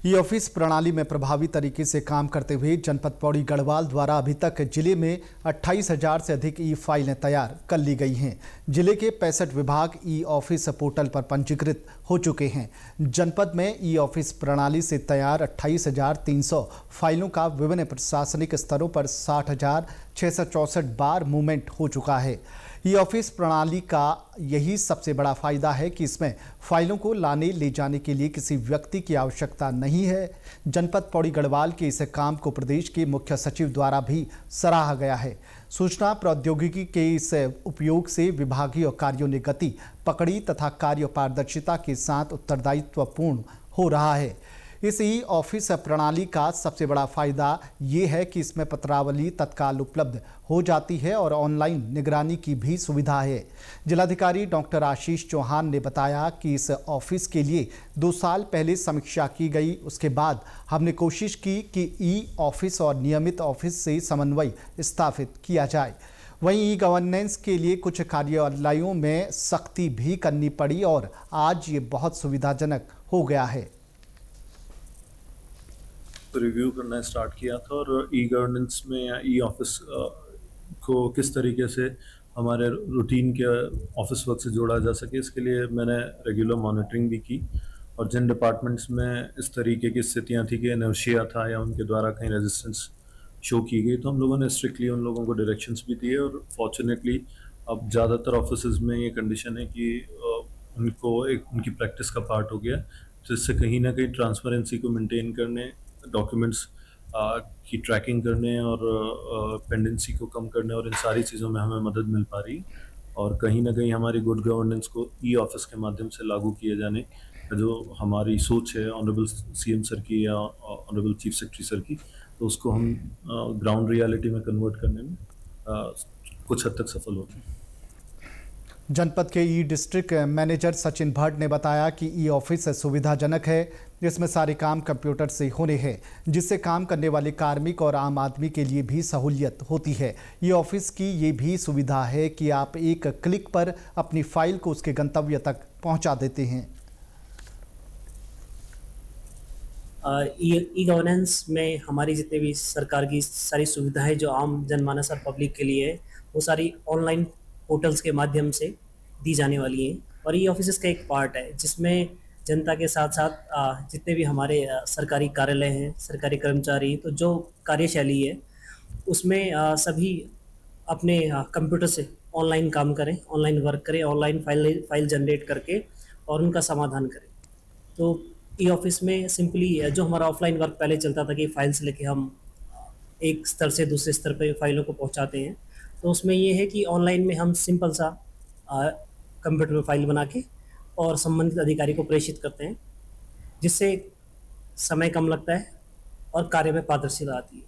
E office प्रणाली में प्रभावी तरीके से काम करते हुए जनपद पौड़ी गढ़वाल द्वारा अभी तक जिले में 28,000 से अधिक ई फाइलें तैयार कर ली गई हैं। जिले के 65 विभाग ई ऑफिस पोर्टल पर पंजीकृत हो चुके हैं। जनपद में ई ऑफिस प्रणाली से तैयार 28,300 फाइलों का विभिन्न प्रशासनिक स्तरों पर 60,664 बार मूवमेंट हो चुका है। ई ऑफिस प्रणाली का यही सबसे बड़ा फायदा है कि इसमें फाइलों को लाने ले जाने के लिए किसी व्यक्ति की आवश्यकता नहीं है। जनपद पौड़ी गढ़वाल के इस काम को प्रदेश के मुख्य सचिव द्वारा भी सराहा गया है। सूचना प्रौद्योगिकी के इस उपयोग से विभागीय कार्यों ने गति पकड़ी तथा कार्य पारदर्शिता के साथ उत्तरदायित्वपूर्ण हो रहा है। इस ई ऑफिस प्रणाली का सबसे बड़ा फायदा ये है कि इसमें पत्रावली तत्काल उपलब्ध हो जाती है और ऑनलाइन निगरानी की भी सुविधा है। जिलाधिकारी डॉक्टर आशीष चौहान ने बताया कि इस ऑफिस के लिए 2 साल पहले समीक्षा की गई। उसके बाद हमने कोशिश की कि ई ऑफिस और नियमित ऑफिस से समन्वय स्थापित किया जाए। वहीं ई गवर्नेंस के लिए कुछ कार्यालयों में सख्ती भी करनी पड़ी और आज ये बहुत सुविधाजनक हो गया है। रिव्यू करना स्टार्ट किया था और ई गवर्नेंस में या ई ऑफिस को किस तरीके से हमारे रूटीन के ऑफिस वर्क से जोड़ा जा सके, इसके लिए मैंने रेगुलर मॉनिटरिंग भी की। और जिन डिपार्टमेंट्स में इस तरीके की स्थितियां थी कि इनर्शिया था या उनके द्वारा कहीं रेजिस्टेंस शो की गई, तो हम लोगों ने स्ट्रिक्टली उन लोगों को डायरेक्शंस भी दिए। और फॉर्चुनेटली अब ज़्यादातर ऑफिस में ये कंडीशन है कि उनको एक उनकी प्रैक्टिस का पार्ट हो गया, जिससे कहीं ना कहीं ट्रांसपेरेंसी को मेंटेन करने, डॉक्यूमेंट्स की ट्रैकिंग करने और पेंडेंसी को कम करने और इन सारी चीज़ों में हमें मदद मिल पा रही। और कहीं ना कहीं हमारी गुड गवर्नेंस को ई ऑफिस के माध्यम से लागू किए जाने जो हमारी सोच है ऑनरेबल सीएम सर की या ऑनरेबल चीफ सेक्रेटरी सर की, तो उसको हम ग्राउंड रियलिटी में कन्वर्ट करने में कुछ हद तक सफल होते हैं। जनपद के ई डिस्ट्रिक्ट मैनेजर सचिन भट्ट ने बताया कि ई ऑफिस सुविधाजनक है। इसमें सारे काम कंप्यूटर से होने हैं, जिससे काम करने वाले कार्मिक और आम आदमी के लिए भी सहूलियत होती है। ई ऑफिस की ये भी सुविधा है कि आप एक क्लिक पर अपनी फाइल को उसके गंतव्य तक पहुंचा देते हैं। ई गवर्नेंस में हमारी जितने भी सरकार की सारी सुविधाएं जो आम जनमानस और पब्लिक के लिए है, वो सारी ऑनलाइन पोर्टल्स के माध्यम से दी जाने वाली हैं। और ई ऑफिस का एक पार्ट है जिसमें जनता के साथ साथ जितने भी हमारे सरकारी कार्यालय हैं, सरकारी कर्मचारी, तो जो कार्यशैली है उसमें सभी अपने कंप्यूटर से ऑनलाइन काम करें, ऑनलाइन वर्क करें, ऑनलाइन फाइल जनरेट करके और उनका समाधान करें। तो ई ऑफिस में सिंपली जो हमारा ऑफलाइन वर्क पहले चलता था कि फाइल से लेके हम एक स्तर से दूसरे स्तर पर फाइलों को पहुंचाते हैं, तो उसमें ये है कि ऑनलाइन में हम सिंपल सा कंप्यूटर में फाइल बना के और संबंधित अधिकारी को प्रेषित करते हैं, जिससे समय कम लगता है और कार्य में पारदर्शिता आती है।